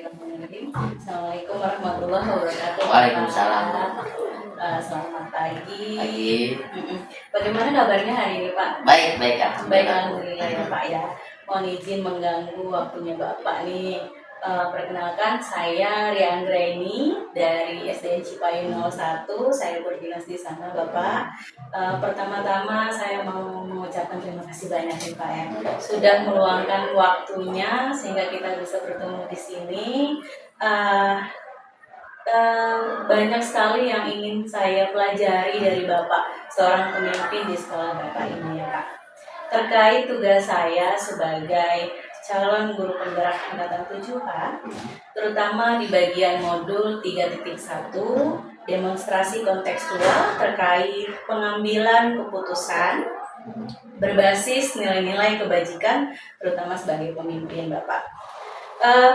Bismillahirrahmanirrahim. Assalamualaikum warahmatullahi wabarakatuh. Waalaikumsalam. Selamat pagi. Pagi. Bagaimana kabarnya hari ini, Pak? Baik, Baik, alhamdulillah ya, Pak ya. Mohon izin mengganggu waktunya Bapak nih. Perkenalkan, saya Ria Anggraini dari SDN Cipayung 01. Saya berdinas di sana, Bapak. Pertama-tama saya mau mengucapkan terima kasih banyak nih, Pak ya, sudah meluangkan waktunya sehingga kita bisa bertemu di sini. Banyak sekali yang ingin saya pelajari dari Bapak, seorang pemimpin di sekolah Bapak ini ya, Pak. Terkait tugas saya sebagai calon guru penggerak angkatan 7A, terutama di bagian modul 3.1 demonstrasi kontekstual terkait pengambilan keputusan berbasis nilai-nilai kebajikan, terutama sebagai pemimpin Bapak.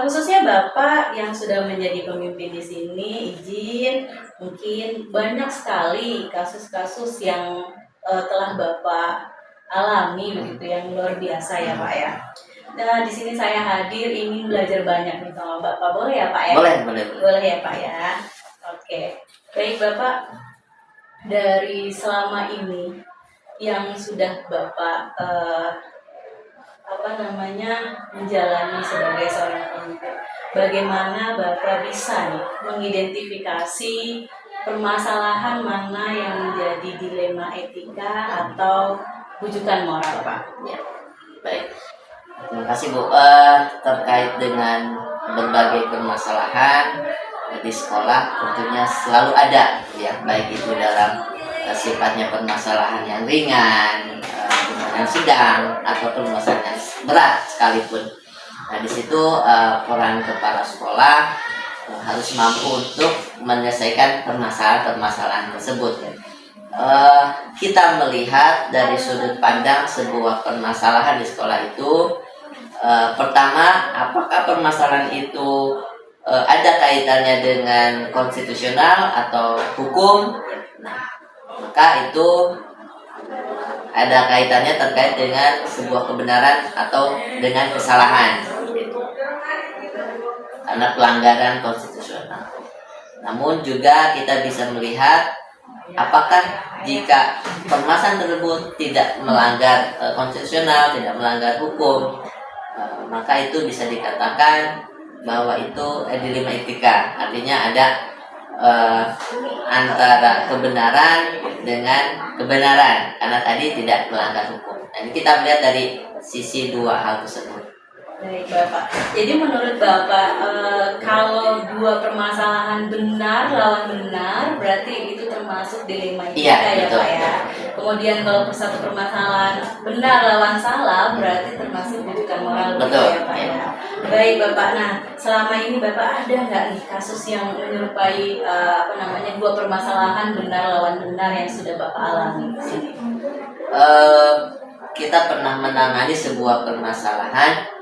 Khususnya Bapak yang sudah menjadi pemimpin di sini, izin mungkin banyak sekali kasus-kasus yang telah Bapak alami begitu, yang luar biasa ya Pak ya. Nah, di sini saya hadir ingin belajar banyak nih sama Bapak. Boleh ya Pak ya? Boleh. Boleh ya Pak ya. Oke. Baik Bapak, dari selama ini yang sudah Bapak menjalani sebagai seorang pemimpin, bagaimana Bapak bisa nih mengidentifikasi permasalahan mana yang menjadi dilema etika atau rujukan moral, Pak? Ya, baik. Terima kasih Bu. Terkait dengan berbagai permasalahan di sekolah tentunya selalu ada ya, baik itu dalam sifatnya permasalahan yang ringan, yang sedang, ataupun permasalahan yang berat sekalipun. Nah, di situ peran kepala sekolah harus mampu untuk menyelesaikan permasalahan tersebut. Kita melihat dari sudut pandang sebuah permasalahan di sekolah itu, pertama, apakah permasalahan itu ada kaitannya dengan konstitusional atau hukum? Nah, maka itu ada kaitannya terkait dengan sebuah kebenaran atau dengan kesalahan, karena pelanggaran konstitusional. Namun juga kita bisa melihat apakah jika permasalahan tersebut tidak melanggar konstitusional, tidak melanggar hukum, maka itu bisa dikatakan bahwa itu dilema etika. Artinya ada antara kebenaran dengan kebenaran, karena tadi tidak melanggar hukum. Nah, ini kita melihat dari sisi dua hal tersebut. Baik Bapak, jadi menurut Bapak kalau dua permasalahan benar lawan benar berarti itu termasuk dilema etika ya Pak ya. Kemudian kalau satu permasalahan benar lawan salah berarti termasuk rujukan moral ya Pak ya. Baik Bapak, nah selama ini Bapak ada nggak nih kasus yang menyerupai dua permasalahan benar lawan benar yang sudah Bapak alami di sini? Kita pernah menangani sebuah permasalahan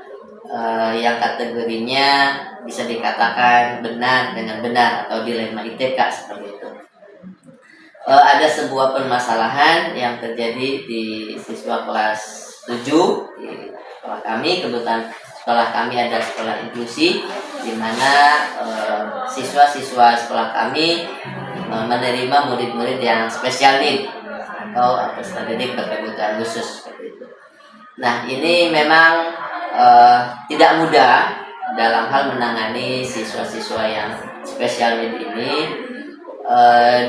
yang kategorinya bisa dikatakan benar dengan benar atau dilema etika seperti itu. Ada sebuah permasalahan yang terjadi di siswa kelas 7 di sekolah kami. Kebetulan sekolah kami ada sekolah inklusi, di mana siswa-siswa sekolah kami menerima murid-murid yang special need atau peserta didik berkebutuhan khusus seperti itu. Nah, ini memang tidak mudah dalam hal menangani siswa-siswa yang special need ini,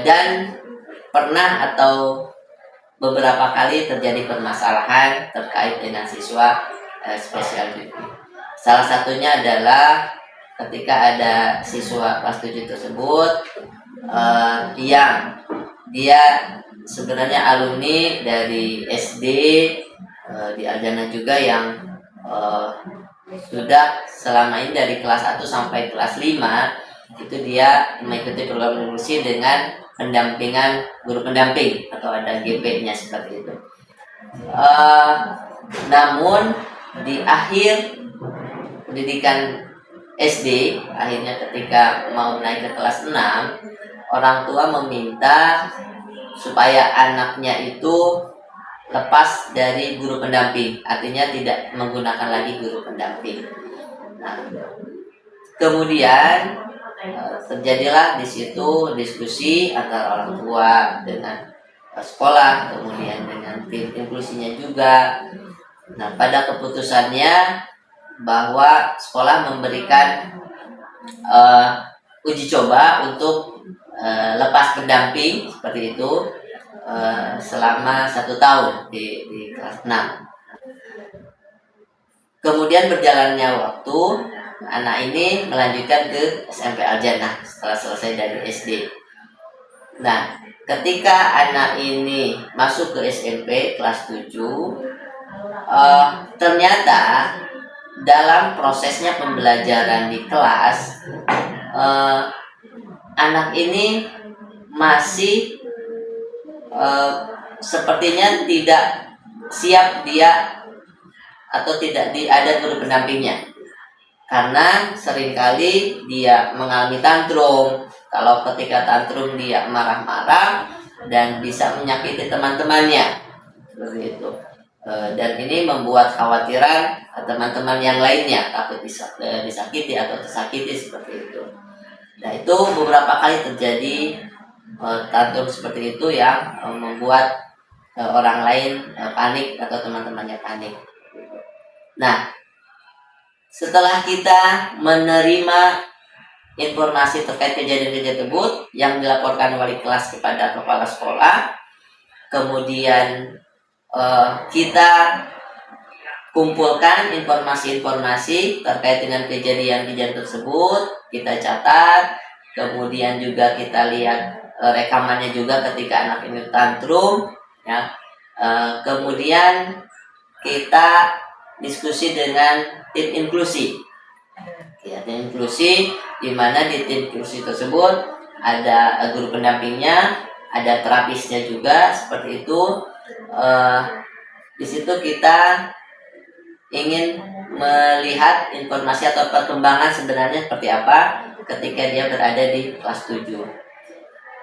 dan pernah atau beberapa kali terjadi permasalahan terkait dengan siswa special need. Salah satunya adalah ketika ada siswa kelas 7 tersebut yang dia sebenarnya alumni dari SD di Aljana juga, yang sudah selama ini dari kelas 1 sampai kelas 5 itu dia mengikuti program inklusi dengan pendampingan guru pendamping atau ada GP-nya seperti itu. Namun di akhir pendidikan SD, akhirnya ketika mau naik ke kelas 6, orang tua meminta supaya anaknya itu lepas dari guru pendamping, artinya tidak menggunakan lagi guru pendamping. Nah, Kemudian terjadilah di situ diskusi antara orang tua dengan sekolah, kemudian dengan tim inklusinya juga. Nah, pada keputusannya bahwa sekolah memberikan uji coba untuk lepas pendamping seperti itu selama 1 tahun di kelas 6. Kemudian berjalannya waktu, anak ini melanjutkan ke SMP Al-Jannah setelah selesai dari SD. Nah, ketika anak ini masuk ke SMP kelas 7, ternyata dalam prosesnya pembelajaran di kelas, anak ini masih sepertinya tidak siap dia atau tidak ada guru pendampingnya, karena seringkali dia mengalami tantrum. Kalau ketika tantrum dia marah-marah dan bisa menyakiti teman-temannya seperti itu. Dan ini membuat khawatiran teman-teman yang lainnya, takut disakiti atau tersakiti seperti itu. Nah, itu beberapa kali terjadi tantrum seperti itu yang membuat orang lain panik atau teman-temannya panik. Nah, setelah kita menerima informasi terkait kejadian-kejadian tersebut yang dilaporkan wali kelas kepada kepala sekolah, kemudian kita kumpulkan informasi-informasi terkait dengan kejadian-kejadian tersebut, kita catat, kemudian juga kita lihat rekamannya juga ketika anak ini tantrum, ya. Kemudian kita diskusi dengan tim inklusi, ya, tim inklusi, di mana di tim inklusi tersebut ada guru pendampingnya, ada terapisnya juga seperti itu. Di situ kita ingin melihat informasi atau perkembangan sebenarnya seperti apa ketika dia berada di kelas 7.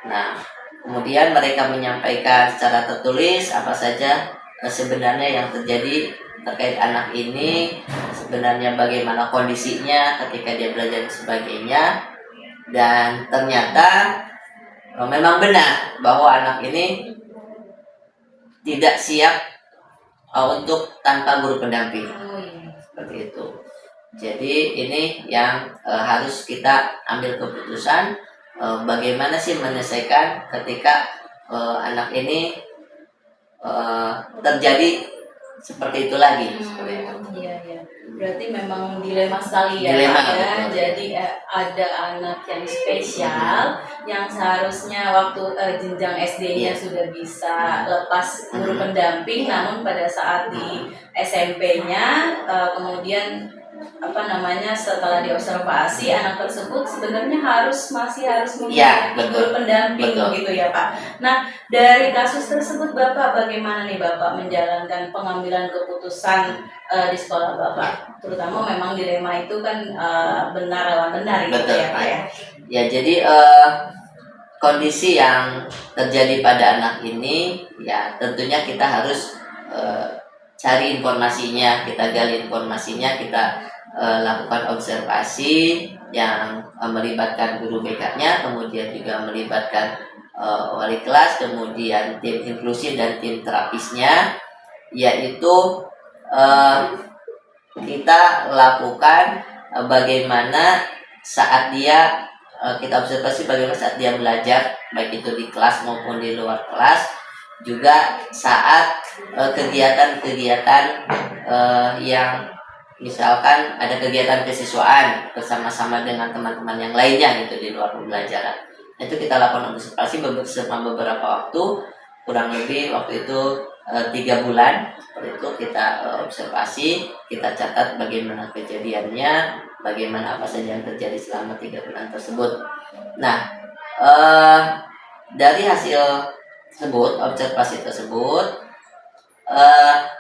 Nah, kemudian mereka menyampaikan secara tertulis apa saja sebenarnya yang terjadi terkait anak ini, sebenarnya bagaimana kondisinya ketika dia belajar dan sebagainya. Dan ternyata memang benar bahwa anak ini tidak siap untuk tanpa guru pendamping, seperti itu. Jadi ini yang harus kita ambil keputusan, bagaimana sih menyelesaikan ketika anak ini terjadi seperti itu lagi. Seperti itu. Iya, iya. Berarti memang dilema sekali ya, Dilema, Pak, ya. betul. Jadi ada anak yang spesial yang seharusnya waktu jenjang SD-nya sudah bisa lepas guru pendamping, namun pada saat di SMP-nya kemudian setelah diobservasi anak tersebut sebenarnya masih harus memiliki guru pendamping, gitu ya, Pak. Nah, dari kasus tersebut Bapak bagaimana nih Bapak menjalankan pengambilan keputusan di sekolah Bapak, terutama memang dilema itu kan benar lawan benar gitu ya, Pak, ya. Ya, jadi kondisi yang terjadi pada anak ini, ya tentunya kita harus cari informasinya, kita gali informasinya, kita lakukan observasi yang melibatkan guru BK-nya, kemudian juga melibatkan wali kelas, kemudian tim inklusi dan tim terapisnya, yaitu kita lakukan bagaimana saat dia kita observasi bagaimana saat dia belajar, baik itu di kelas maupun di luar kelas, juga saat kegiatan-kegiatan yang misalkan ada kegiatan kesiswaan bersama-sama dengan teman-teman yang lainnya gitu di luar pembelajaran. Itu kita lakukan observasi selama beberapa waktu, kurang lebih waktu itu 3 bulan. Seperti itu kita observasi, kita catat bagaimana kejadiannya, bagaimana apa saja yang terjadi selama 3 bulan tersebut. Nah, dari hasil tersebut, observasi tersebut,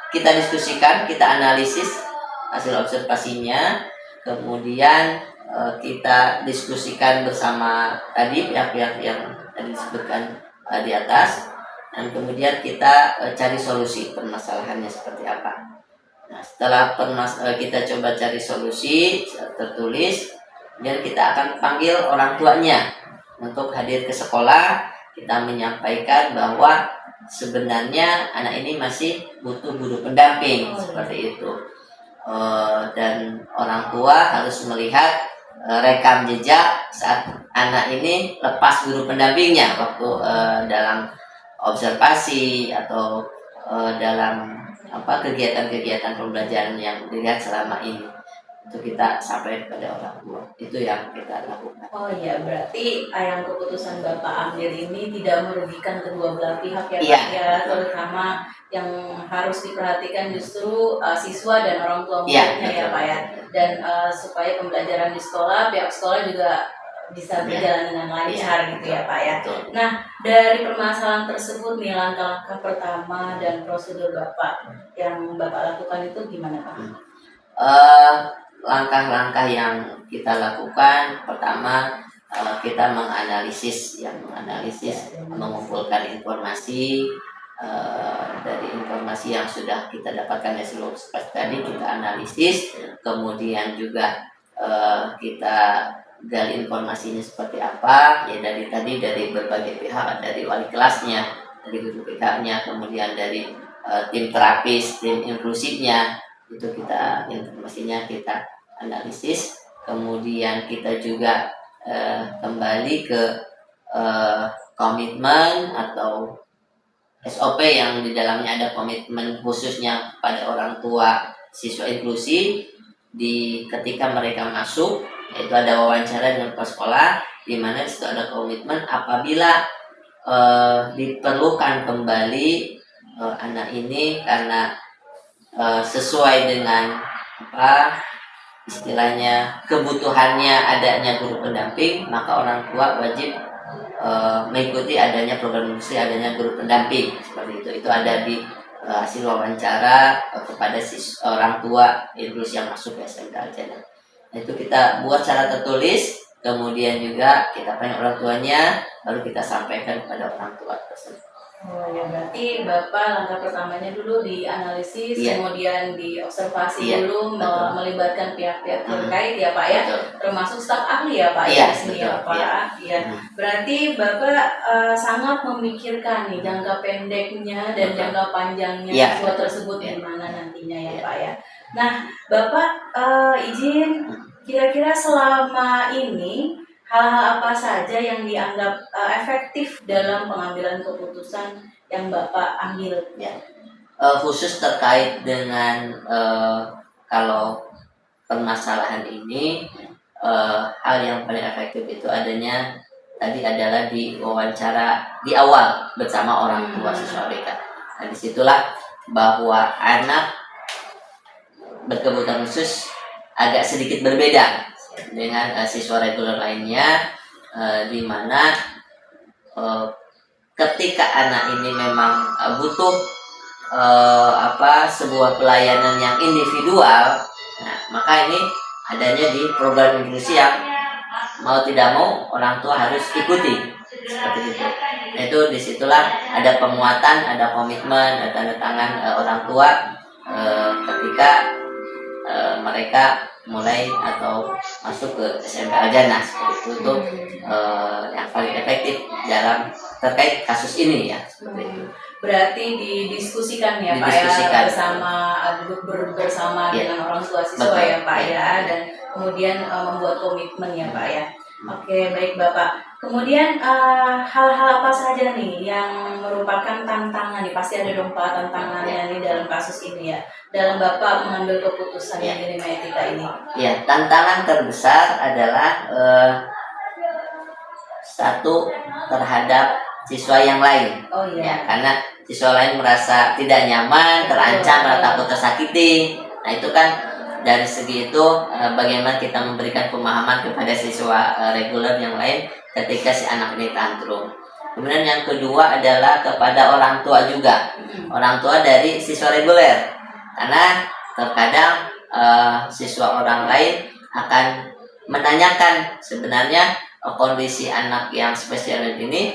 kita diskusikan, kita analisis hasil observasinya, kemudian kita diskusikan bersama tadi pihak-pihak yang tadi disebutkan di atas, dan kemudian kita cari solusi permasalahannya seperti apa. Nah, setelah kita coba cari solusi tertulis, kemudian kita akan panggil orang tuanya untuk hadir ke sekolah. Kita menyampaikan bahwa sebenarnya anak ini masih butuh guru pendamping seperti itu. Dan orang tua harus melihat rekam jejak saat anak ini lepas guru pendampingnya waktu dalam observasi atau dalam kegiatan-kegiatan pembelajaran yang dilihat selama ini. Itu kita sampaikan kepada orang tua, itu yang kita lakukan. Oh iya, berarti yang keputusan Bapak ambil ini tidak merugikan kedua belah pihak ya Pak ya, terutama yang harus diperhatikan justru siswa dan orang tua muridnya ya Pak ya, dan supaya pembelajaran di sekolah, pihak sekolah juga bisa berjalan dengan lancar gitu ya Pak ya. Nah, dari permasalahan tersebut nih, langkah-langkah pertama dan prosedur Bapak yang Bapak lakukan itu gimana Pak? Langkah-langkah yang kita lakukan, pertama kita menganalisis, mengumpulkan informasi. Dari informasi yang sudah kita dapatkan dari seluruh tadi kita analisis, kemudian juga kita gali informasinya seperti apa ya, dari berbagai pihak, dari wali kelasnya, dari guru PK-nya, kemudian dari tim terapis, tim inklusifnya, itu kita informasinya kita analisis. Kemudian kita juga kembali ke komitmen atau SOP yang di dalamnya ada komitmen khususnya pada orang tua siswa inklusi ketika mereka masuk, yaitu ada wawancara dengan kepala sekolah, di mana itu ada komitmen apabila diperlukan kembali anak ini karena sesuai dengan istilahnya kebutuhannya adanya guru pendamping, maka orang tua wajib mengikuti adanya program inklusi, adanya guru pendamping seperti itu. Itu ada di hasil wawancara kepada orang tua inklusi yang masuk ke SMK Al-Jannah. Itu kita buat secara tertulis, kemudian juga kita panggil orang tuanya, baru kita sampaikan kepada orang tua tersebut. Oh ya, berarti Bapak langkah pertamanya dulu dianalisis, kemudian diobservasi dulu, melibatkan pihak-pihak terkait ya Pak ya, termasuk staf ahli ya Pak ya di sini ya Pak. Ya. Berarti Bapak sangat memikirkan nih jangka pendeknya dan jangka panjangnya siswa tersebut gimana nantinya ya Pak ya. Nah, Bapak izin kira-kira selama ini hal-hal apa saja yang dianggap efektif dalam pengambilan keputusan yang Bapak ambil? Ya. Khusus terkait dengan kalau permasalahan ini, hal yang paling efektif itu adanya tadi adalah di wawancara di awal bersama orang tua siswa BK. Nah, disitulah bahwa anak berkebutuhan khusus agak sedikit berbeda dengan siswa reguler lainnya, di mana ketika anak ini memang butuh sebuah pelayanan yang individual, nah, maka ini adanya di program inklusi yang mau tidak mau orang tua harus ikuti seperti itu. Nah, itu disitulah ada penguatan, ada komitmen, ada tanda tangan orang tua ketika mereka mulai atau masuk ke SMK Al-Jannah seperti itu yang paling efektif dalam terkait kasus ini ya seperti itu. Berarti didiskusikan ya Pak ya bersama dengan orang tua siswa ya Pak ya, dan kemudian membuat komitmen ya Pak ya. Oke, baik Bapak. Kemudian hal-hal apa saja nih yang merupakan tantangan nih? Pasti ada dong Pak tantangannya nih dalam kasus ini ya, dalam Bapak mengambil keputusan yang dilema etika ini. Ya, tantangan terbesar adalah satu terhadap siswa yang lain. Oh iya. Ya, karena siswa lain merasa tidak nyaman, terancam, atau takut tersakiti. Nah, itu kan dari segi itu bagaimana kita memberikan pemahaman kepada siswa reguler yang lain ketika si anak ini tantrum. Kemudian yang kedua adalah kepada orang tua juga, orang tua dari siswa reguler, karena terkadang siswa orang lain akan menanyakan sebenarnya kondisi anak yang spesial ini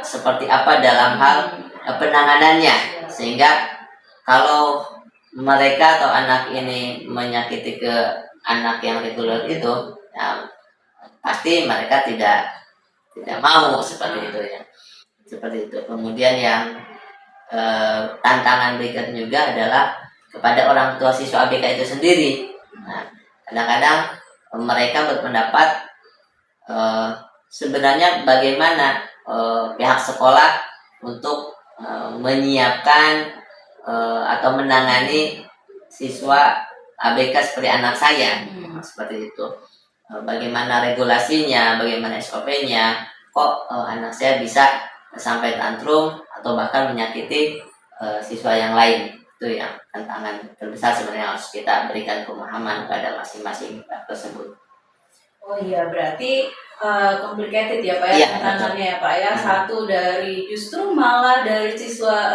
seperti apa dalam hal penanganannya, sehingga kalau mereka atau anak ini menyakiti ke anak yang reguler itu, ya, pasti mereka tidak mau seperti itu ya, seperti itu. Kemudian yang tantangan berikutnya juga adalah kepada orang tua siswa ABK itu sendiri. Nah, kadang-kadang mereka berpendapat sebenarnya bagaimana pihak sekolah untuk menyiapkan atau menangani siswa ABK seperti anak saya. Seperti itu. Bagaimana regulasinya, bagaimana SOP-nya, kok anak saya bisa sampai tantrum atau bahkan menyakiti siswa yang lain. Itu yang tantangan terbesar sebenarnya, harus kita berikan pemahaman pada masing-masing tersebut. Oh iya, berarti complicated ya Pak ya, Iya, tantangannya ya Pak ya. Satu dari justru malah dari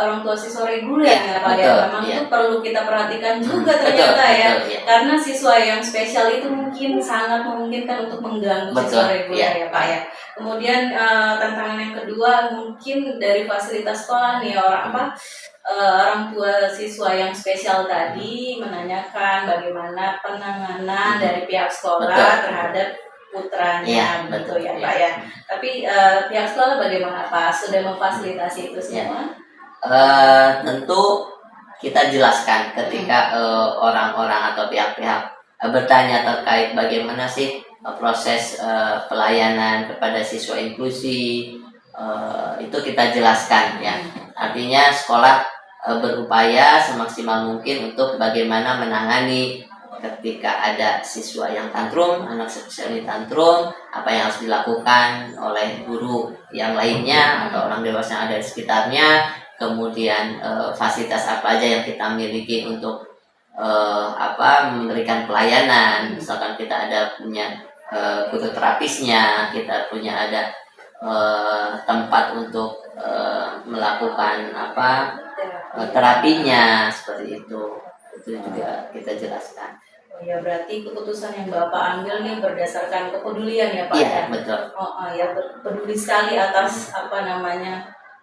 orang tua siswa reguler ya Pak ya. Memang itu perlu kita perhatikan juga ternyata ya. Karena siswa yang spesial itu mungkin sangat memungkinkan untuk mengganggu siswa reguler ya Pak ya. Kemudian tantangan yang kedua mungkin dari fasilitas sekolah nih, orang tua siswa yang spesial tadi menanyakan bagaimana penanganan dari pihak sekolah terhadap putranya, begitu ya Pak ya. Tapi pihak sekolah bagaimana Pak? Sudah memfasilitasi itu semua? Tentu kita jelaskan ketika orang-orang atau pihak-pihak bertanya terkait bagaimana sih proses pelayanan kepada siswa inklusi, itu kita jelaskan ya. Artinya sekolah berupaya semaksimal mungkin untuk bagaimana menangani ketika ada siswa yang tantrum, anak spesial ini tantrum, apa yang harus dilakukan oleh guru yang lainnya atau orang dewasa yang ada di sekitarnya, kemudian fasilitas apa aja yang kita miliki untuk memberikan pelayanan. Misalkan kita ada punya guru terapisnya, kita punya ada tempat untuk melakukan terapinya, seperti itu juga kita jelaskan. Oh ya, berarti keputusan yang Bapak ambil nih berdasarkan kepedulian ya Pak? Iya, betul. Ya peduli sekali atas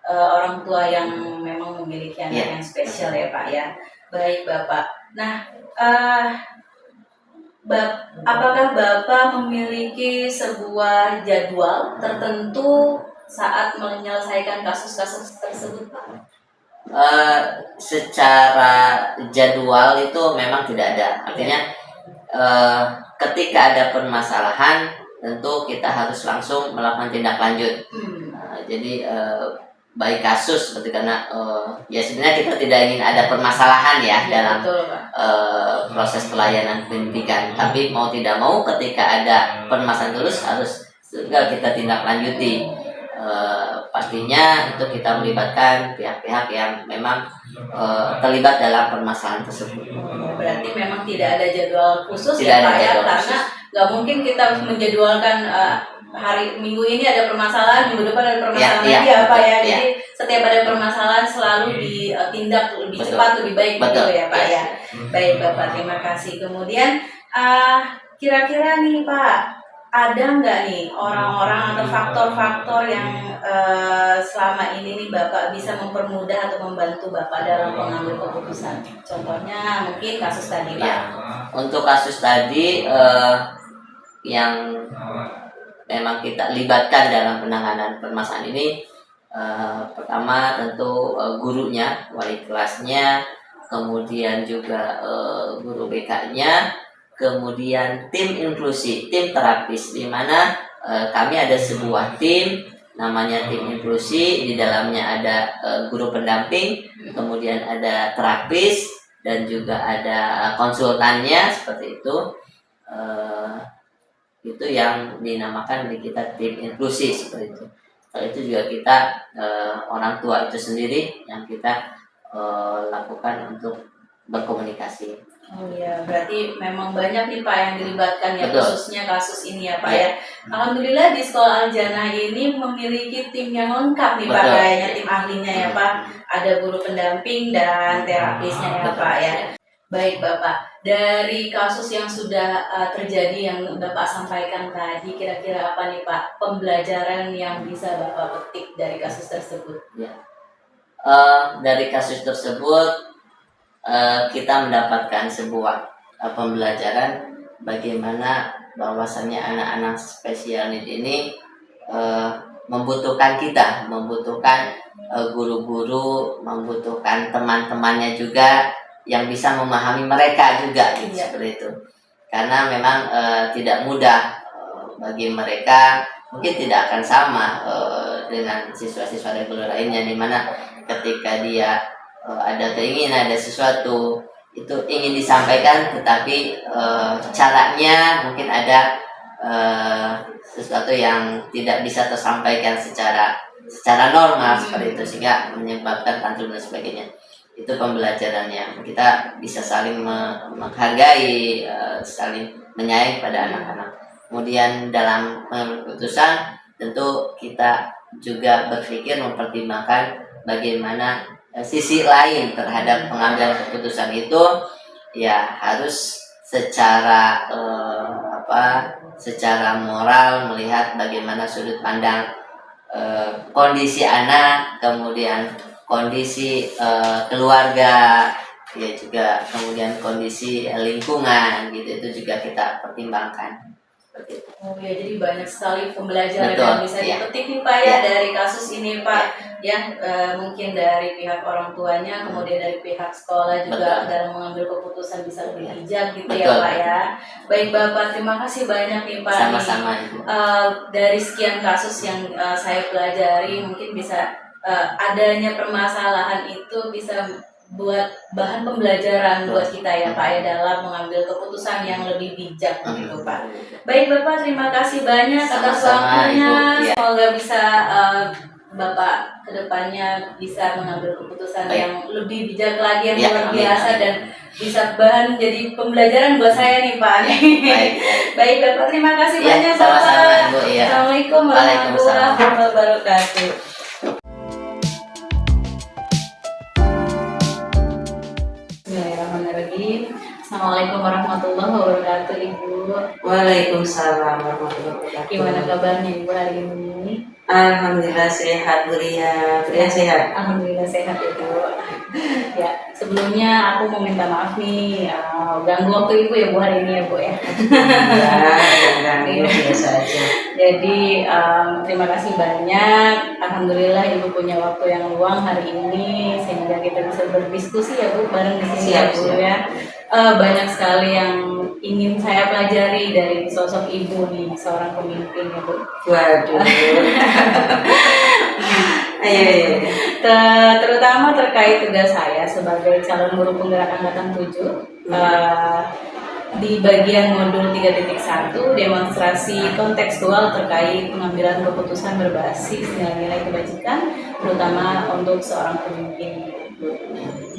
orang tua yang memang memiliki anak yang spesial ya Pak ya. Baik Bapak. Nah, apakah Bapak memiliki sebuah jadwal tertentu saat menyelesaikan kasus-kasus tersebut Pak? Secara jadwal itu memang tidak ada. Artinya ketika ada permasalahan tentu kita harus langsung melakukan tindak lanjut. Jadi baik kasus seperti karena ya sebenarnya kita tidak ingin ada permasalahan ya dalam proses pelayanan pendidikan. Tapi mau tidak mau ketika ada permasalahan harus segera kita tindak lanjuti. Pastinya itu kita melibatkan pihak-pihak yang memang terlibat dalam permasalahan tersebut. Berarti memang tidak ada jadwal khusus ya Pak ya, karena nggak mungkin kita menjadwalkan hari Minggu ini ada permasalahan, minggu depan ada permasalahan lagi ya Pak ya. Jadi setiap ada permasalahan selalu ditindak lebih cepat, lebih baik begitu ya Pak ya. Baik Bapak, terima kasih. Kemudian kira-kira nih Pak, ada nggak nih orang-orang atau faktor-faktor yang selama ini nih Bapak bisa mempermudah atau membantu Bapak dalam pengambil keputusan? Contohnya mungkin kasus tadi Pak. Untuk kasus tadi yang memang kita libatkan dalam penanganan permasalahan ini, pertama tentu gurunya, wali kelasnya, kemudian juga guru BK-nya, kemudian tim inklusi, tim terapis, di mana kami ada sebuah tim namanya tim inklusi. Di dalamnya ada guru pendamping, kemudian ada terapis, dan juga ada konsultannya, seperti itu. Itu yang dinamakan di kita tim inklusi, seperti itu. Setelah itu juga kita orang tua itu sendiri yang kita lakukan untuk berkomunikasi. Oh ya, berarti memang banyak nih Pak yang dilibatkan ya. Betul. Khususnya kasus ini ya Pak ya. Alhamdulillah di Sekolah Al-Jannah ini memiliki tim yang lengkap nih Pak, kayaknya tim ahlinya ya Pak. Ada guru pendamping dan terapisnya ya Pak ya. Baik Bapak, dari kasus yang sudah terjadi yang Bapak sampaikan tadi, kira-kira apa nih Pak pembelajaran yang bisa Bapak petik dari kasus tersebut? Dari kasus tersebut kita mendapatkan sebuah pembelajaran bagaimana bahwasannya anak-anak spesial need ini membutuhkan kita, membutuhkan guru-guru, membutuhkan teman-temannya juga yang bisa memahami mereka juga gitu, seperti itu. Karena memang tidak mudah bagi mereka, mungkin tidak akan sama dengan siswa-siswa reguler lainnya, di mana ketika dia ada keinginan, ada sesuatu itu ingin disampaikan, tetapi caranya mungkin ada sesuatu yang tidak bisa tersampaikan secara normal seperti itu, sehingga menyebabkan tantrum dan sebagainya. Itu pembelajarannya, kita bisa saling menghargai, saling menyayangi pada anak-anak. Kemudian dalam mengambil keputusan, tentu kita juga berpikir mempertimbangkan bagaimana sisi lain terhadap pengambilan keputusan itu, ya harus secara secara moral melihat bagaimana sudut pandang kondisi anak, kemudian kondisi keluarga, ya juga kemudian kondisi lingkungan gitu, itu juga kita pertimbangkan. Oh ya, jadi banyak sekali pembelajaran Betul, yang bisa ya. dipetik nih Pak ya dari kasus ini Pak ya, mungkin dari pihak orang tuanya, kemudian dari pihak sekolah juga. Betul. Dalam mengambil keputusan bisa lebih bijak gitu. Betul. Ya Pak ya. Baik Bapak, terima kasih banyak nih Pak. Sama-sama Ibu. Dari sekian kasus yang saya pelajari, mungkin bisa adanya permasalahan itu bisa buat bahan pembelajaran buat kita ya Pak ya, dalam mengambil keputusan yang lebih bijak gitu Pak. Baik Bapak, terima kasih banyak atas Sama-sama, waktunya. Ibu. Ya. Semoga bisa Bapak kedepannya bisa mengambil keputusan Baik. yang lebih bijak lagi, yang Ya, luar amin, biasa, amin. dan bisa bahan jadi pembelajaran buat saya nih Pak. Baik. Baik Bapak, terima kasih Ya, banyak sama-sama, Bapak. Ibu, ya. Assalamualaikum warahmatullahi wabarakatuh. Bismillahirrahmanirrahim. Assalamualaikum warahmatullahi wabarakatuh Ibu. Waalaikumsalam warahmatullahi wabarakatuh. Gimana kabarnya Ibu hari ini? Alhamdulillah sehat, Buria. Buria sehat. Alhamdulillah sehat Ibu. Ya, sebelumnya aku mau minta maaf nih, ganggu waktu Ibu ya Bu hari ini ya Bu ya. Ya, biasa aja. Jadi terima kasih banyak. Alhamdulillah Ibu punya waktu yang luang hari ini sehingga kita bisa berdiskusi ya Bu bareng di sini ya Bu ya. Banyak sekali yang ingin saya pelajari dari sosok Ibu nih, seorang pemimpin ya Bu. Waduh. Ayo. Terutama terkait tugas saya sebagai calon guru penggerak angkatan 7 di bagian modul 3.1 demonstrasi kontekstual terkait pengambilan keputusan berbasis nilai-nilai kebajikan, terutama untuk seorang pemimpin.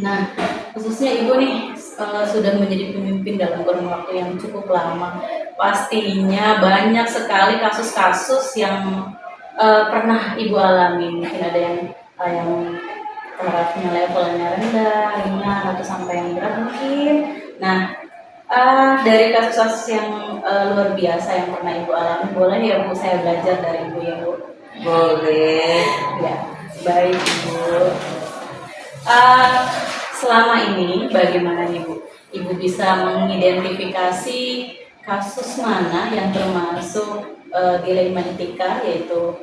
Nah, khususnya Ibu nih sudah menjadi pemimpin dalam kurun waktu yang cukup lama. Pastinya banyak sekali kasus-kasus yang pernah Ibu alami. Mungkin ada yang tarafnya levelnya rendah, ringan, atau sampai yang berat mungkin. Nah, dari kasus-kasus yang luar biasa yang pernah Ibu alami, boleh ya Bu saya belajar dari Ibu ya Bu? Boleh. Ya, baik Ibu. Selama ini bagaimana nih Bu? Ibu bisa mengidentifikasi kasus mana yang termasuk dilema etika, yaitu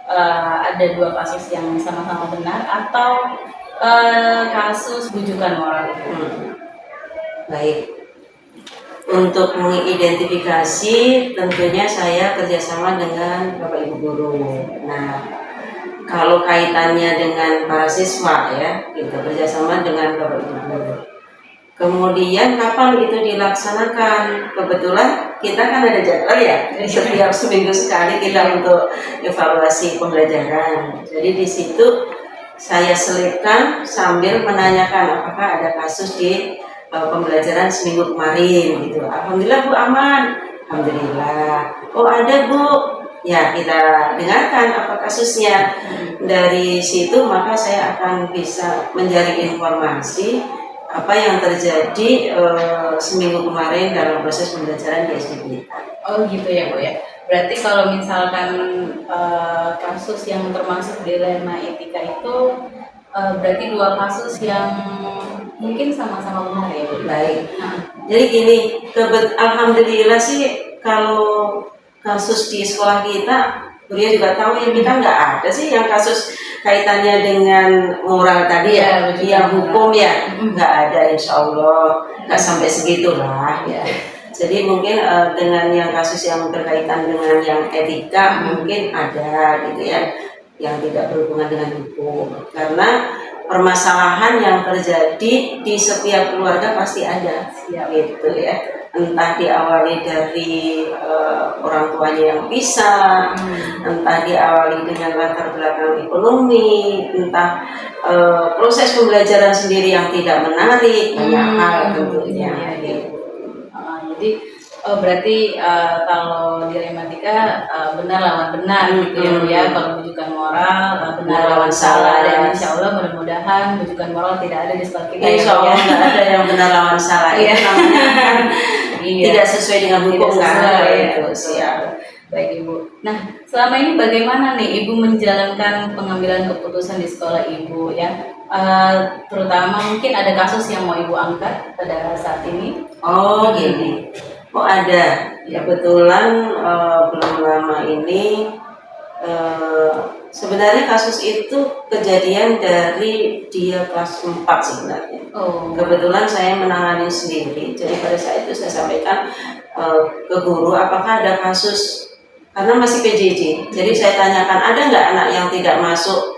ada dua kasus yang sama-sama benar, atau kasus bujukan moral itu? Baik. Untuk mengidentifikasi, tentunya saya kerjasama dengan Bapak Ibu guru. Nah, kalau kaitannya dengan para siswa ya, kita kerjasama dengan Bapak Ibu guru. Kemudian kapan itu dilaksanakan? Kebetulan kita kan ada jadwal ya, setiap seminggu sekali kita untuk evaluasi pembelajaran. Jadi di situ saya selipkan sambil menanyakan apakah ada kasus di pembelajaran seminggu kemarin gitu. Alhamdulillah Bu aman. Alhamdulillah. Oh ada Bu. Ya kita dengarkan apa kasusnya. Dari situ maka saya akan bisa menjaring informasi apa yang terjadi seminggu kemarin dalam proses pembelajaran di SDP. Oh gitu ya Bu ya. Berarti kalau misalkan kasus yang termasuk dilema etika itu berarti dua kasus yang mungkin sama-sama benar ya Bu. Baik. Nah, Jadi gini, alhamdulillah sih kalau kasus di sekolah kita, Buria juga tahu ya, kita nggak ada sih yang kasus kaitannya dengan moral tadi Iya, ya, betul. yang hukum ya, Mm-mm. nggak ada, insya Allah nggak sampai segitulah. ya. Jadi mungkin dengan yang kasus yang berkaitan dengan yang etika mungkin ada gitu ya, yang tidak berhubungan dengan hukum. Karena permasalahan yang terjadi di setiap keluarga pasti ada, Siap. gitu ya. Entah diawali dari orang tuanya yang pisah, entah diawali dengan latar belakang ekonomi, entah proses pembelajaran sendiri yang tidak menarik, banyak hal tentunya. Iya, iya. Gitu. Jadi berarti kalau dilematika benar lawan benar gitu ya Bu ya. Kalau rujukan moral benar lawan salah, dan insya Allah mudah-mudahan rujukan moral tidak ada di sekolah kita ya, Insya Bu, Allah ya. nggak ada yang benar lawan salah. Iya. Itu namanya kan Iya. tidak sesuai dengan hukum Tidak kan? sesuai, ya. Itu siap. Baik Ibu. Nah, selama ini bagaimana nih Ibu menjalankan pengambilan keputusan di sekolah Ibu ya? Terutama mungkin ada kasus yang mau Ibu angkat pada saat ini. Oh gini, oh ada. Kebetulan belum lama ini sebenarnya kasus itu kejadian dari dia kelas 4 sebenarnya. Oh. Kebetulan saya menangani sendiri, jadi pada saat itu saya sampaikan ke guru apakah ada kasus, karena masih PJJ. Jadi saya tanyakan ada nggak anak yang tidak masuk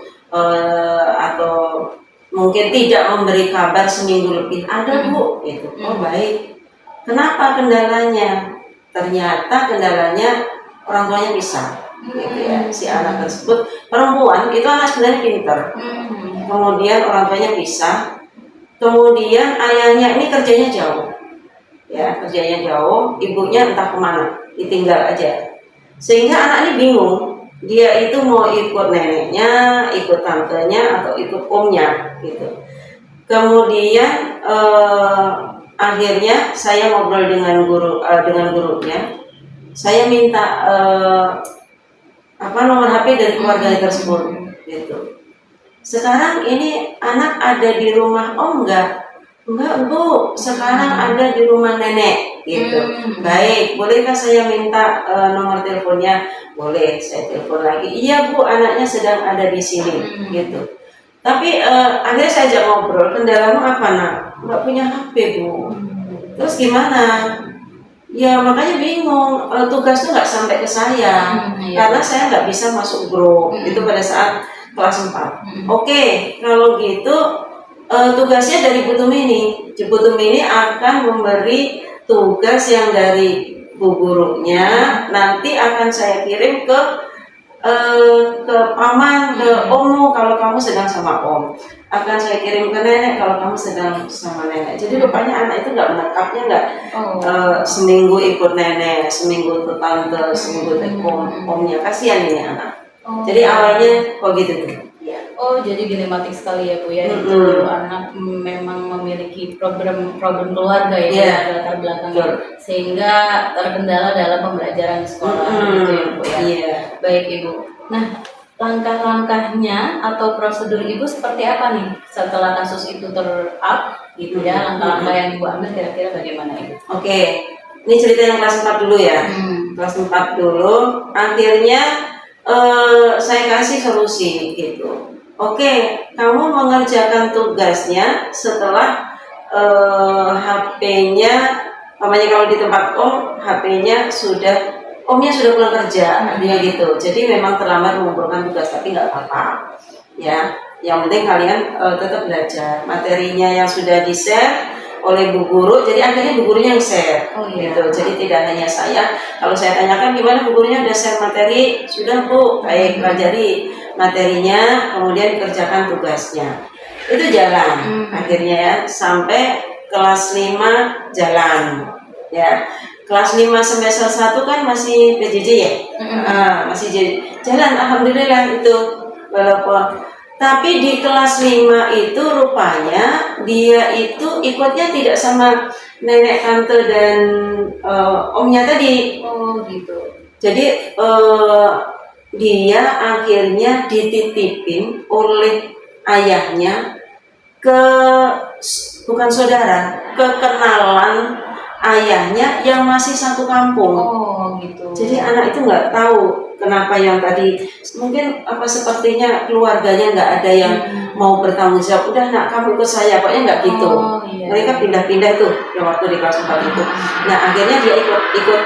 atau mungkin tidak memberi kabar seminggu lebih. Ada Bu, gitu. Oh baik. Kenapa kendalanya? Ternyata kendalanya orang tuanya bisa, gitu ya. Si anak tersebut perempuan, itu anak sebenarnya pinter. Kemudian orang tuanya bisa. Kemudian ayahnya ini kerjanya jauh, ya kerjanya jauh. Ibunya entah kemana, ditinggal aja. Sehingga anak ini bingung. Dia itu mau ikut neneknya, ikut tantenya, atau ikut omnya, gitu. Kemudian akhirnya saya ngobrol dengan gurunya. Saya minta nomor HP dari keluarga tersebut, gitu. Sekarang ini anak ada di rumah Om enggak Bu, sekarang ada di rumah nenek, gitu. Baik, bolehkah saya minta nomor teleponnya? Boleh, saya telepon lagi. Iya Bu, anaknya sedang ada di sini, gitu. Tapi akhirnya saya ajak ngobrol, kendalamu apa nak? Nggak punya HP Bu. Terus gimana? Ya makanya bingung, tugas tuh nggak sampai ke saya, karena saya nggak bisa masuk grup. Itu pada saat kelas 4. Oke, kalau gitu tugasnya dari Bu Tumini. Bu Tumini akan memberi tugas yang dari bu gurunya, nanti akan saya kirim ke paman, ke ommu kalau kamu sedang sama om. Akan saya kirim ke nenek kalau kamu sedang sama nenek. Jadi rupanya anak itu nggak menetapnya, nggak seminggu ikut nenek, seminggu ke tante, seminggu ke omnya. Kasihan ini anak. Jadi awalnya kok gitu tuh. Oh, jadi dilematik sekali ya Bu ya. Itu anak memang memiliki problem keluarga ya, latar belakangnya, sehingga terkendala dalam pembelajaran di sekolah gitu ya Bu ya. Baik Ibu. Nah, langkah-langkahnya atau prosedur Ibu seperti apa nih setelah kasus itu ter-up gitu ya? Langkah-langkah yang Ibu ambil kira-kira bagaimana Ibu? Oke, ini cerita yang kelas 4 dulu ya. Kelas 4 dulu, akhirnya saya kasih solusi gitu. Oke, kamu mengerjakan tugasnya setelah HP-nya, namanya kalau di tempat om, HP-nya omnya sudah pulang kerja, artinya gitu. Jadi memang terlambat mengumpulkan tugas, tapi nggak apa-apa. Ya, yang penting kalian tetap belajar. Materinya yang sudah di-share oleh bu guru, jadi akhirnya bu gurunya yang share. Gitu. Jadi tidak hanya saya. Kalau saya tanyakan gimana bu gurunya udah share materi, sudah Bu, baik pelajari materinya, kemudian dikerjakan tugasnya. Itu jalan akhirnya ya, sampai kelas 5 jalan ya. Kelas 5 semester 1 kan masih PJJ ya, masih jalan alhamdulillah itu. Walaupun tapi di kelas 5 itu rupanya dia itu ikutnya tidak sama nenek, tante dan omnya tadi. Oh gitu. Jadi dia akhirnya dititipin oleh ayahnya ke bukan saudara, kekenalan ayahnya yang masih satu kampung. Oh gitu. Jadi anak itu nggak tahu kenapa yang tadi mungkin apa sepertinya keluarganya nggak ada yang mau bertanggung jawab. Udah nak kamu ikut saya, pokoknya nggak gitu. Oh, iya. Mereka pindah-pindah tuh yang waktu di kelas 4 itu. Nah akhirnya dia ikut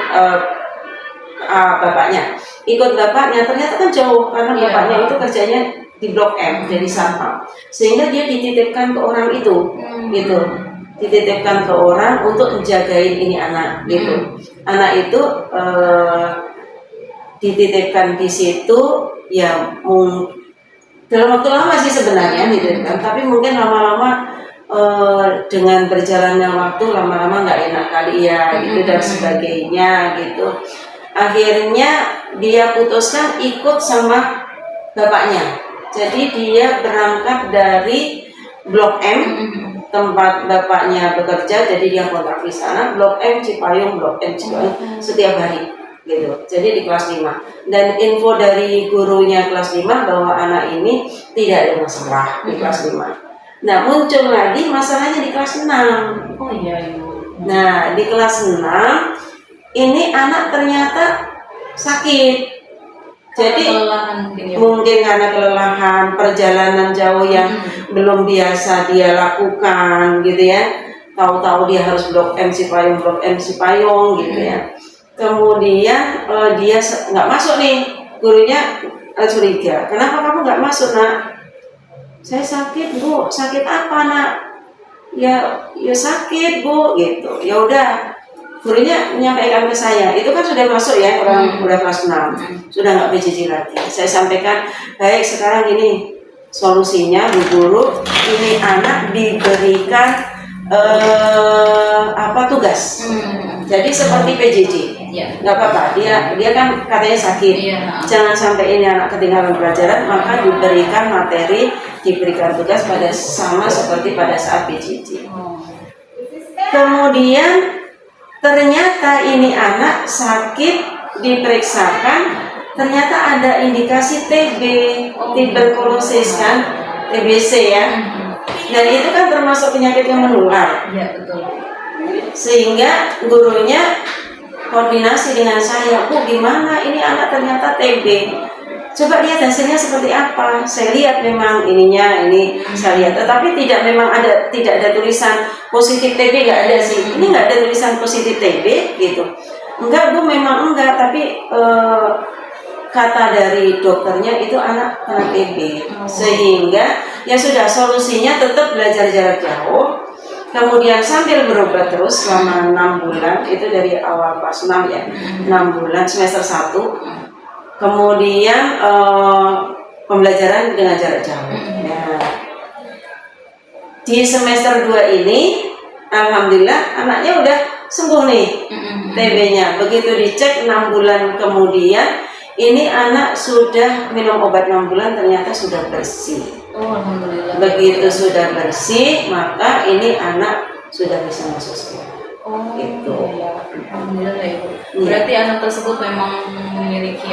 bapaknya. Ikut bapaknya ternyata kan jauh karena Iya. bapaknya itu kerjanya di Blok M jadi satpam. Sehingga dia dititipkan ke orang itu, gitu. Dititipkan ke orang untuk menjagain ini anak gitu. Anak itu dititipkan di situ ya dalam waktu lama sih sebenarnya dititipkan, tapi mungkin lama-lama dengan berjalannya waktu lama-lama nggak enak kali ya gitu dan sebagainya gitu. Akhirnya dia putuskan ikut sama bapaknya. Jadi dia berangkat dari Blok M tempat bapaknya bekerja, jadi dia kontrak di sana, Blok M Cipayung setiap hari gitu. Jadi di kelas 5. Dan info dari gurunya kelas 5 bahwa anak ini tidak ada masalah di kelas 5. Nah, muncul lagi masalahnya di kelas 6. Oh iya Ibu. Nah, di kelas 6 ini anak ternyata sakit. Jadi kelelahan mungkin ya. mungkin karena kelelahan, perjalanan jauh yang belum biasa dia lakukan gitu ya. Tahu-tahu dia harus Blok M Cipayung gitu ya. Kemudian dia nggak masuk nih, gurunya curiga. Kenapa kamu nggak masuk nak? Saya sakit Bu. Sakit apa nak? Ya sakit Bu gitu. Ya udah. Gurunya menyampaikan ke saya, itu kan sudah masuk ya, orang udah kelas 6, sudah nggak PJJ lagi. Saya sampaikan, baik sekarang ini solusinya Bu Guru, ini anak diberikan tugas. Jadi seperti PJJ, nggak apa-apa. Dia kan katanya sakit, jangan sampai ini anak ketinggalan pelajaran, maka diberikan materi, diberikan tugas sama seperti pada saat PJJ. Kemudian ternyata ini anak sakit, diperiksakan, ternyata ada indikasi TB, tuberkulosis kan, TBC ya. Dan itu kan termasuk penyakit yang menular. Iya betul. Sehingga gurunya koordinasi dengan saya, Bu gimana ini anak ternyata TB. Coba lihat hasilnya seperti apa. Saya lihat memang ini saya lihat, tetapi tidak ada tulisan positif TB, nggak ada sih. Ini nggak ada tulisan positif TB gitu. Enggak Bu, memang enggak, tapi kata dari dokternya itu anak kena TB. Sehingga ya sudah, solusinya tetap belajar jarak jauh. Kemudian sambil berobat terus selama 6 bulan, itu dari awal kelas 6 ya, 6 bulan semester 1. Kemudian pembelajaran dengan jarak jauh. Ya. Di semester 2 ini, alhamdulillah anaknya udah sembuh nih TB-nya. Begitu dicek 6 bulan kemudian, ini anak sudah minum obat 6 bulan, ternyata sudah bersih. Oh alhamdulillah. Begitu sudah bersih, maka ini anak sudah bisa masuk sekolah. Oh Gitu. iya. Alhamdulillah ya Bu. Iya. Berarti anak tersebut memang memiliki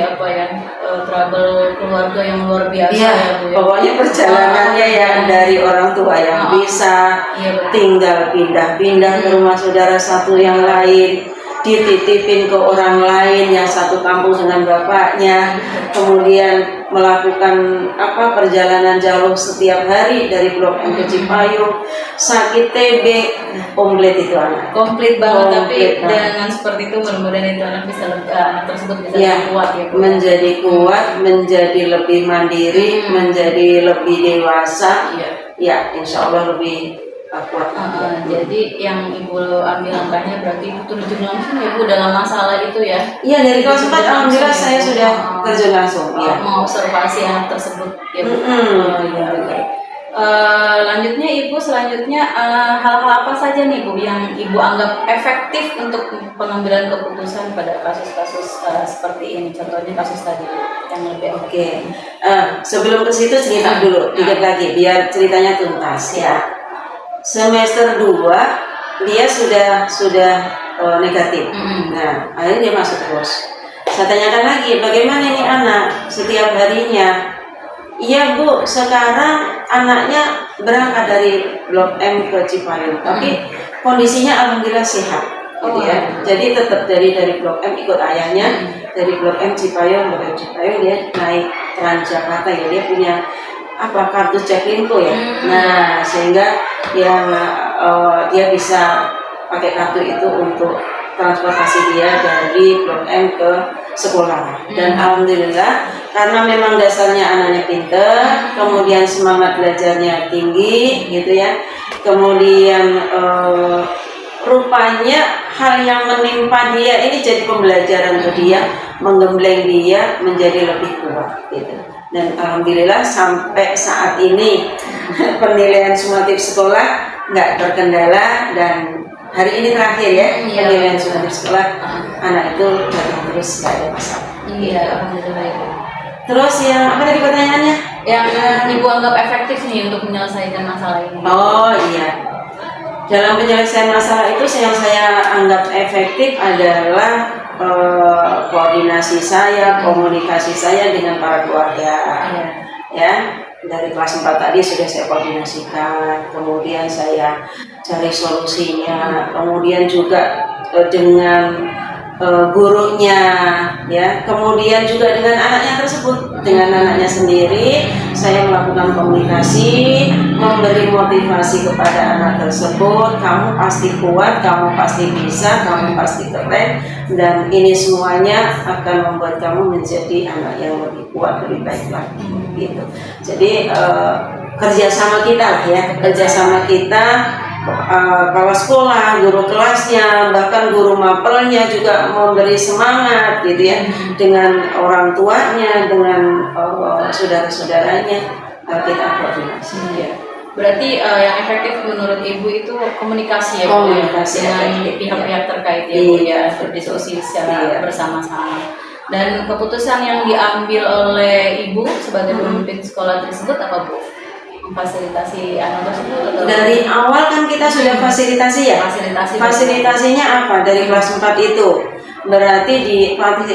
trouble keluarga yang luar biasa Iya, ya Bu ya. pokoknya perjalanannya ya dari orang tua yang bisa Iya, betul. tinggal pindah-pindah ke rumah saudara satu yang lain, dititipin ke orang lain yang satu kampung dengan bapaknya, kemudian melakukan perjalanan jauh setiap hari dari Blok M ke Cipayung, sakit TB, komplit itu anak. Komplit banget, tapi Komplit banget. dengan seperti itu mudah-mudahan itu anak tersebut bisa Ya, lebih kuat ya Bu. menjadi kuat, menjadi lebih mandiri, menjadi lebih dewasa. Iya. Ya, insya Allah lebih kuat. Jadi yang Ibu ambil langkahnya berarti Ibu terjun langsung ya Bu dalam masalah itu ya. Iya, dari kelas 4 alhamdulillah saya sudah terjun langsung. Ya. Mengobservasi anak tersebut ya Bu. Iya, baik. Lanjutnya Ibu, selanjutnya hal-hal apa saja nih Bu yang Ibu anggap efektif untuk pengambilan keputusan pada kasus-kasus seperti ini, contohnya kasus tadi yang lebih Oke. Sebelum ke situ cerita dulu dikit lagi biar ceritanya tuntas ya. Semester 2 dia sudah negatif. Nah, akhirnya dia masuk terus. Saya tanyakan lagi, bagaimana ini anak setiap harinya? Iya Bu, sekarang anaknya berangkat dari Blok M ke Cipayung, tapi kondisinya alhamdulillah sehat, gitu ya. Jadi tetap dari Blok M ikut ayahnya, dari Blok M Cipayung, Blok M Cipayung dia naik Transjakarta ya, dia punya kartu Jaklingko ya. Nah sehingga dia bisa pakai kartu itu untuk transportasi dia dari Blok M ke sekolah. Dan alhamdulillah karena memang dasarnya anaknya pinter, kemudian semangat belajarnya tinggi gitu ya, kemudian rupanya hal yang menimpa dia ini jadi pembelajaran untuk dia, menggembleng dia menjadi lebih kuat gitu. Dan alhamdulillah sampai saat ini penilaian sumatif sekolah nggak terkendala, dan hari ini terakhir ya penilaian sumatif sekolah anak itu datang terus, nggak ada masalah. Iya, alhamdulillah Ibu. Terus yang apa tadi pertanyaannya? Yang Ibu anggap efektif nih untuk menyelesaikan masalah ini. Oh iya, dalam penyelesaian masalah itu yang saya anggap efektif adalah koordinasi saya, komunikasi saya dengan para keluarga. Ya, dari kelas 4 tadi sudah saya koordinasikan, kemudian saya cari solusinya, kemudian juga dengan gurunya, ya, kemudian juga dengan anaknya tersebut, dengan anaknya sendiri, saya melakukan komunikasi, memberi motivasi kepada anak tersebut, kamu pasti kuat, kamu pasti bisa, kamu pasti keren, dan ini semuanya akan membuat kamu menjadi anak yang lebih kuat, lebih baik lagi, gitu. Jadi kerjasama kita lah ya, kerjasama kita. Kepala sekolah, guru kelasnya, bahkan guru mapelnya juga memberi semangat gitu ya, dengan orang tuanya, dengan saudara-saudaranya, kita koordinasi. Ya. Berarti yang efektif menurut Ibu itu komunikasi ya, komunikasi dengan pihak-pihak terkait ya, Bu, ya, berdiskusi secara bersama-sama. Dan keputusan yang diambil oleh Ibu sebagai pemimpin sekolah tersebut apa, Bu? Memfasilitasi anak tersebut atau? Dari awal kan kita sudah fasilitasi ya. Fasilitasinya apa? Dari kelas 4 itu berarti di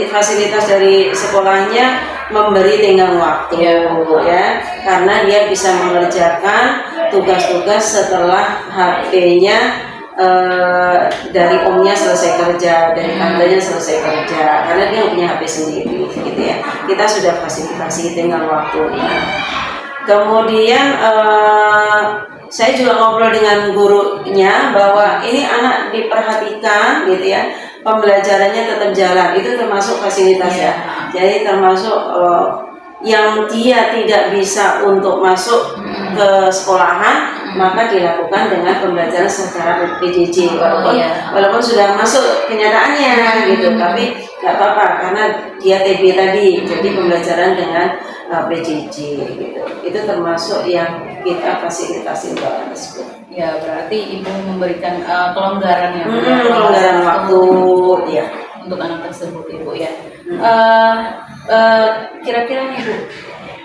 fasilitas dari sekolahnya memberi tenggang waktu ya, karena dia bisa mengerjakan tugas-tugas setelah HP-nya dari omnya selesai kerja, dari tantenya selesai kerja, karena dia punya HP sendiri gitu ya. Kita sudah fasilitasi tenggang waktunya. Kemudian saya juga ngobrol dengan gurunya bahwa ini anak diperhatikan gitu ya, pembelajarannya tetap jalan, itu termasuk fasilitas ya. Jadi termasuk yang dia tidak bisa untuk masuk ke sekolahan, maka dilakukan dengan pembelajaran secara PJJ, walaupun sudah masuk kenyataannya gitu, tapi nggak apa-apa karena dia TB tadi, jadi pembelajaran dengan PJJ gitu. Itu termasuk yang kita fasilitasi untuk anak tersebut. Ya, berarti Ibu memberikan kelonggaran ya, kelonggaran waktu ya untuk anak tersebut, Ibu ya. Kira-kira nih Bu,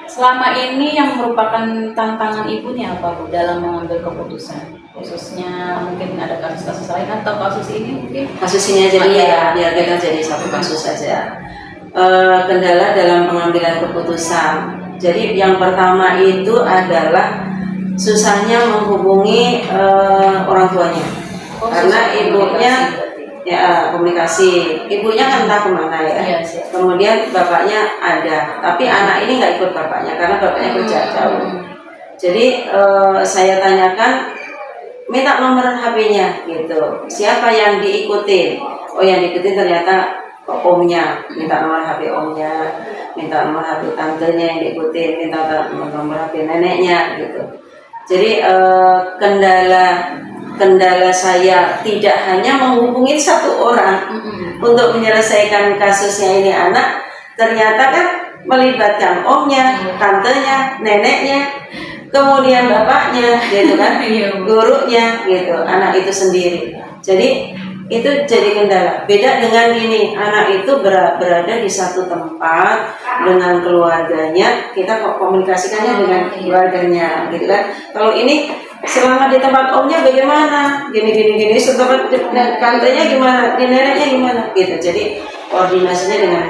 selama ini yang merupakan tantangan Ibu nih apa, Bu, dalam mengambil keputusan? Khususnya mungkin ada kasus-kasus lain atau kasus ini mungkin? Kasus ini aja ya, biar kita jadi satu kasus saja. Kendala dalam pengambilan keputusan. Jadi yang pertama itu adalah susahnya menghubungi orang tuanya, karena ibunya komunikasi, ibunya kan entah kemana ya. Kemudian bapaknya ada, tapi anak ini nggak ikut bapaknya karena bapaknya kerja jauh. Jadi saya tanyakan, minta nomor HP-nya gitu. Siapa yang diikuti? Oh, yang diikuti ternyata omnya, minta nomor HP omnya, minta nomor HP tantenya yang diikuti, minta nomor HP neneknya gitu. Jadi kendala saya tidak hanya menghubungi satu orang untuk menyelesaikan kasusnya ini anak, ternyata kan melibatkan omnya, tantenya, neneknya, kemudian bapaknya gitu kan, gurunya gitu, anak itu sendiri. Jadi itu jadi kendala. Beda dengan ini, anak itu berada di satu tempat dengan keluarganya, kita komunikasikannya dengan keluarganya gitu kan. Kalau ini selama di tempat omnya bagaimana, gini, setempat tantenya gimana, di neneknya gimana gitu. Jadi koordinasinya dengan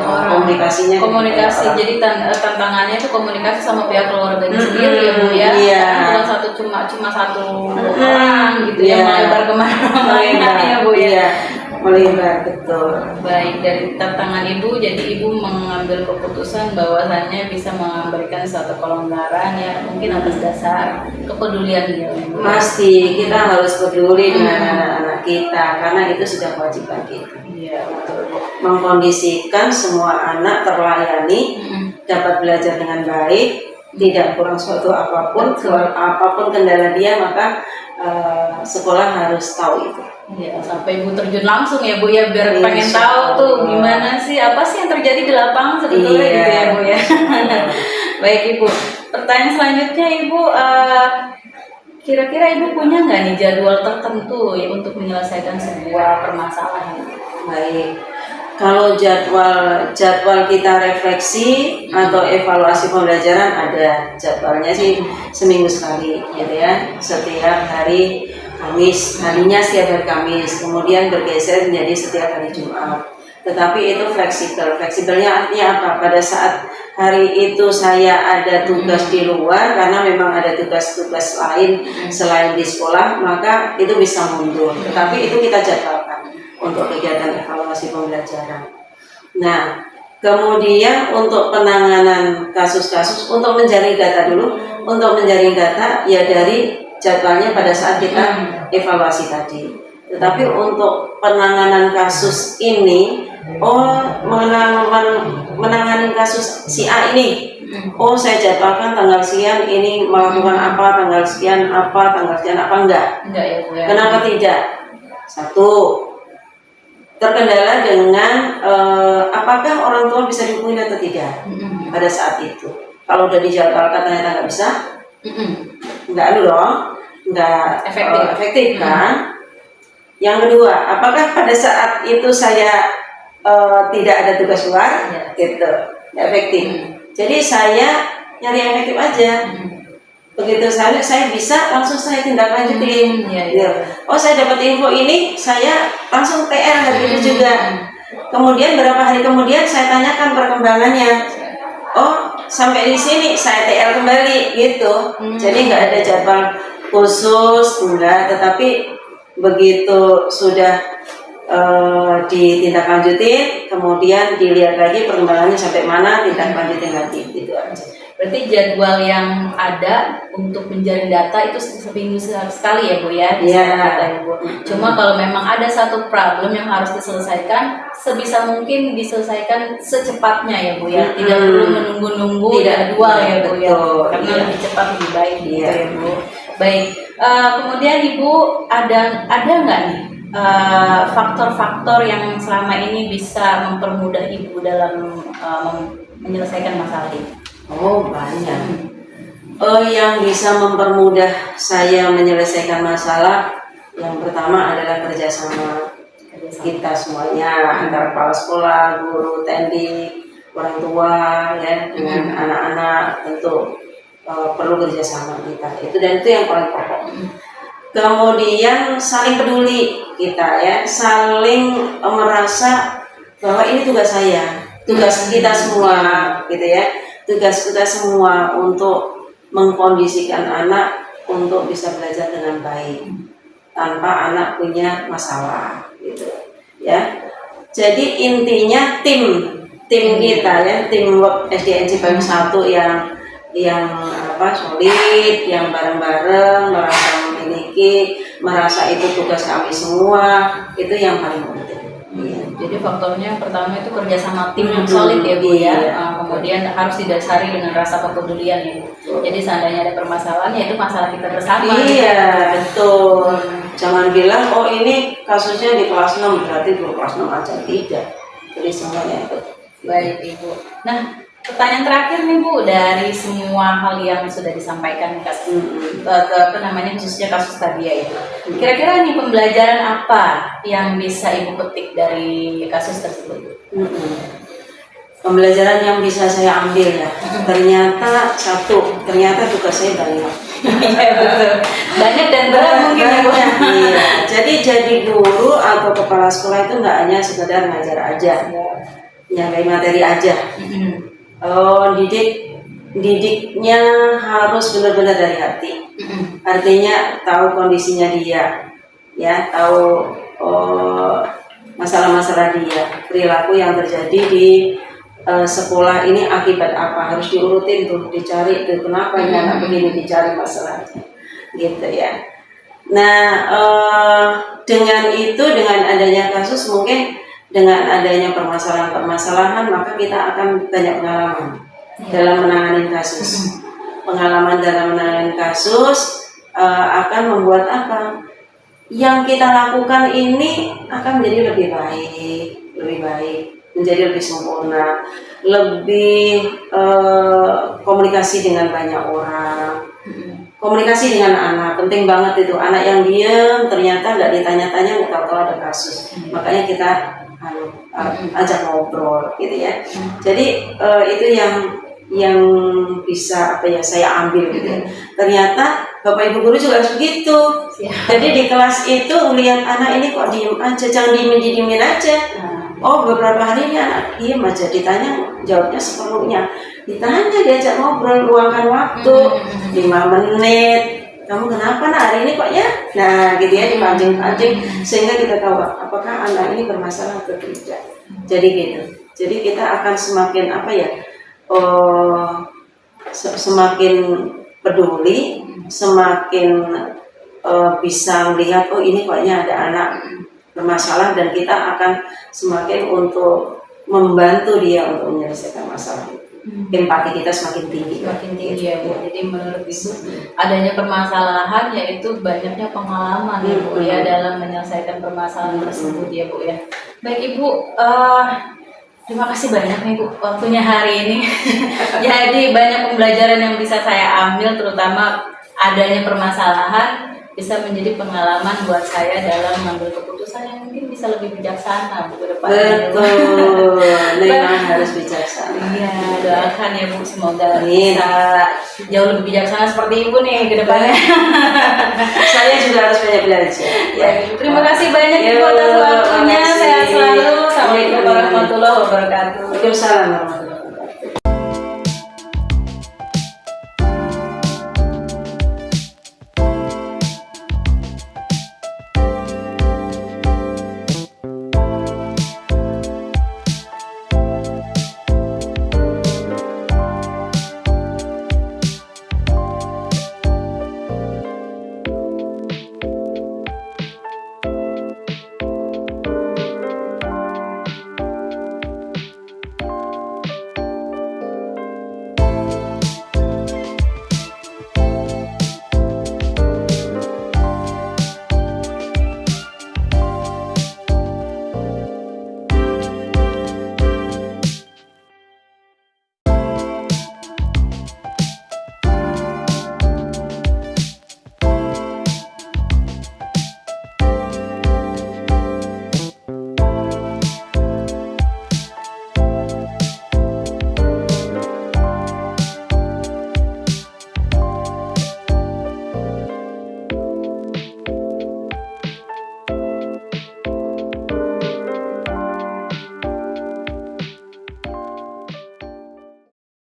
orang. Komunikasinya Komunikasi. dengan orang. Jadi tantangannya itu komunikasi sama pihak keluarganya sendiri ya Bu ya. Iya. Bukan cuma satu orang gitu ya, Iya. melebar kemana-mana Melebar, ya Bu ya. iya, melebar, betul. Baik, dari tantangan Ibu, jadi Ibu mengambil keputusan bahwasannya bisa memberikan suatu kelonggaran ya mungkin atas dasar kepedulian dia. Bu. Pasti kita harus peduli dengan anak-anak kita karena itu sudah kewajiban kita. Iya, betul Bu. Mengkondisikan semua anak terlayani, dapat belajar dengan baik, tidak kurang suatu apapun, apapun kendala dia maka sekolah harus tahu itu. Ya, sampai Ibu terjun langsung ya Bu ya, biar Insya pengen tahu tuh Allah. gimana sih, apa sih yang terjadi di lapangan sebetulnya Iya. gitu ya Bu ya. Baik Ibu, pertanyaan selanjutnya Ibu, kira-kira Ibu punya nggak nih jadwal tertentu ya untuk menyelesaikan sebuah permasalahan? Baik. Kalau jadwal kita refleksi atau evaluasi pembelajaran ada jadwalnya sih seminggu sekali gitu ya, setiap hari Kamis, harinya setiap hari Kamis, kemudian bergeser menjadi setiap hari Jumat. Tetapi itu fleksibel. Fleksibelnya artinya apa? Pada saat hari itu saya ada tugas di luar karena memang ada tugas-tugas lain selain di sekolah, maka itu bisa mundur. Tetapi itu kita jadwalkan untuk kegiatan evaluasi pembelajaran. Nah, kemudian untuk penanganan kasus-kasus, untuk menjaring data dulu, untuk menjaring data ya dari jadwalnya pada saat kita evaluasi tadi. Tetapi untuk penanganan kasus ini, menangani kasus si A ini, saya jadwalkan tanggal sekian ini melakukan apa, tanggal sekian apa, enggak ya Bu ya. Kenapa tidak? Satu, terkendala dengan apakah orang tua bisa dihubungi atau tidak pada saat itu. Kalau udah dijadwalkan ternyata nggak bisa, nggak dong, nggak efektif kan. Yang kedua, apakah pada saat itu saya tidak ada tugas luar, gitu, nggak efektif. Jadi saya nyari yang efektif aja. Begitu saya bisa langsung saya tindak lanjutin. Saya dapat info ini, saya langsung TR hari itu juga. Kemudian berapa hari kemudian saya tanyakan perkembangannya. Sampai di sini saya TR kembali gitu. Jadi nggak ada jadwal khusus, enggak. Tetapi begitu sudah ditindaklanjutin, kemudian dilihat lagi perkembangannya sampai mana, tindak lanjutin lagi, gitu aja. Berarti jadwal yang ada untuk menjaring data itu seminggu sekali ya Bu ya? Iya. Ya, Bu. Cuma kalau memang ada satu problem yang harus diselesaikan, sebisa mungkin diselesaikan secepatnya ya Bu ya? Tidak perlu menunggu-nunggu jadwal ya Bu ya? Karena lebih cepat lebih baik gitu ya Bu. Baik, kemudian Ibu ada nggak nih faktor-faktor yang selama ini bisa mempermudah Ibu dalam menyelesaikan masalah ini? Banyak. Yang bisa mempermudah saya menyelesaikan masalah, yang pertama adalah kerjasama kita semuanya antara kepala sekolah, guru, tendik, orang tua, ya, dengan anak-anak tentu perlu kerjasama kita. Dan itu yang paling pokok. Kemudian saling peduli kita, ya, saling merasa bahwa ini tugas saya, tugas kita semua, gitu ya. Tugas kita semua untuk mengkondisikan anak untuk bisa belajar dengan baik tanpa anak punya masalah, gitu ya. Jadi intinya tim kita, ya, teamwork SDN Cipayung 1 yang solid, yang bareng-bareng, merasa memiliki, merasa itu tugas kami semua, itu yang paling penting. Jadi faktornya pertama itu kerjasama tim yang solid ya Bu ya. Kemudian harus didasari dengan rasa kepedulian ya Bu. Jadi seandainya ada permasalahan ya itu masalah kita bersama. Iya, betul. Jangan bilang ini kasusnya di kelas 6 berarti guru kelas 6 aja, tidak. Jadi semuanya itu. Baik Ibu. Nah, pertanyaan terakhir nih Bu, dari semua hal yang sudah disampaikan khususnya kasus tadi ya itu. Kira-kira nih pembelajaran apa yang bisa Ibu petik dari kasus tersebut? Pembelajaran yang bisa saya ambil ya, ternyata tugas saya banyak. Iya betul. Banyak dan berat mungkin ya Bu. Iya. Jadi guru atau kepala sekolah itu nggak hanya sekedar ngajar aja. nyampai materi aja. Didiknya harus benar-benar dari hati. Artinya tahu kondisinya dia, ya, tahu masalah-masalah dia, perilaku yang terjadi di sekolah ini akibat apa, harus diurutin tuh, dicari tuh kenapa ini anak begini, dicari masalahnya, gitu ya. Nah, dengan itu, dengan adanya kasus, mungkin dengan adanya permasalahan-permasalahan, maka kita akan banyak pengalaman dalam menangani kasus. Pengalaman dalam menangani kasus akan membuat apa? Yang kita lakukan ini akan menjadi lebih baik, menjadi lebih sempurna, lebih komunikasi dengan banyak orang. Komunikasi dengan anak, penting banget itu. Anak yang diam, ternyata nggak ditanya-tanya, nggak tahu ada kasus. Makanya kita ajak ngobrol, gitu ya. Jadi itu yang bisa saya ambil gitu ya. Ternyata Bapak Ibu guru juga harus begitu. Jadi di kelas itu melihat anak ini kok diem aja, jangan diemin aja. Oh, beberapa hari ini anak diem aja, ditanya jawabnya seperlunya. Ditanya, diajak ngobrol, luangkan waktu 5 menit. Kamu kenapa nak hari ini kok ya? Nah, gitu ya, dipancing-pancing sehingga kita tahu apakah anak ini bermasalah atau tidak. Jadi gitu. Jadi kita akan semakin semakin peduli, semakin bisa melihat ini koknya ada anak bermasalah, dan kita akan semakin untuk membantu dia untuk menyelesaikan masalah itu. Empati kita semakin tinggi. Ya Bu. Jadi menurut Ibu adanya permasalahan yaitu banyaknya pengalaman ya Bu ya dalam menyelesaikan permasalahan tersebut ya Bu ya. Baik Ibu, terima kasih banyak nih Bu waktunya hari ini. Jadi banyak pembelajaran yang bisa saya ambil, terutama adanya permasalahan bisa menjadi pengalaman buat saya dalam mengambil keputusan yang mungkin bisa lebih bijaksana Bu ke depannya. Betul, memang harus bijaksana. Iya, doakan ya Bu, semoga bisa jauh lebih bijaksana seperti Ibu nih ke depannya. Saya juga harus banyak belajar. Ya, terima kasih banyak Ibu atas waktunya. Sehat selalu. Assalamualaikum warahmatullahi wabarakatuh. Waalaikumsalam warahmatullahi wabarakatuh.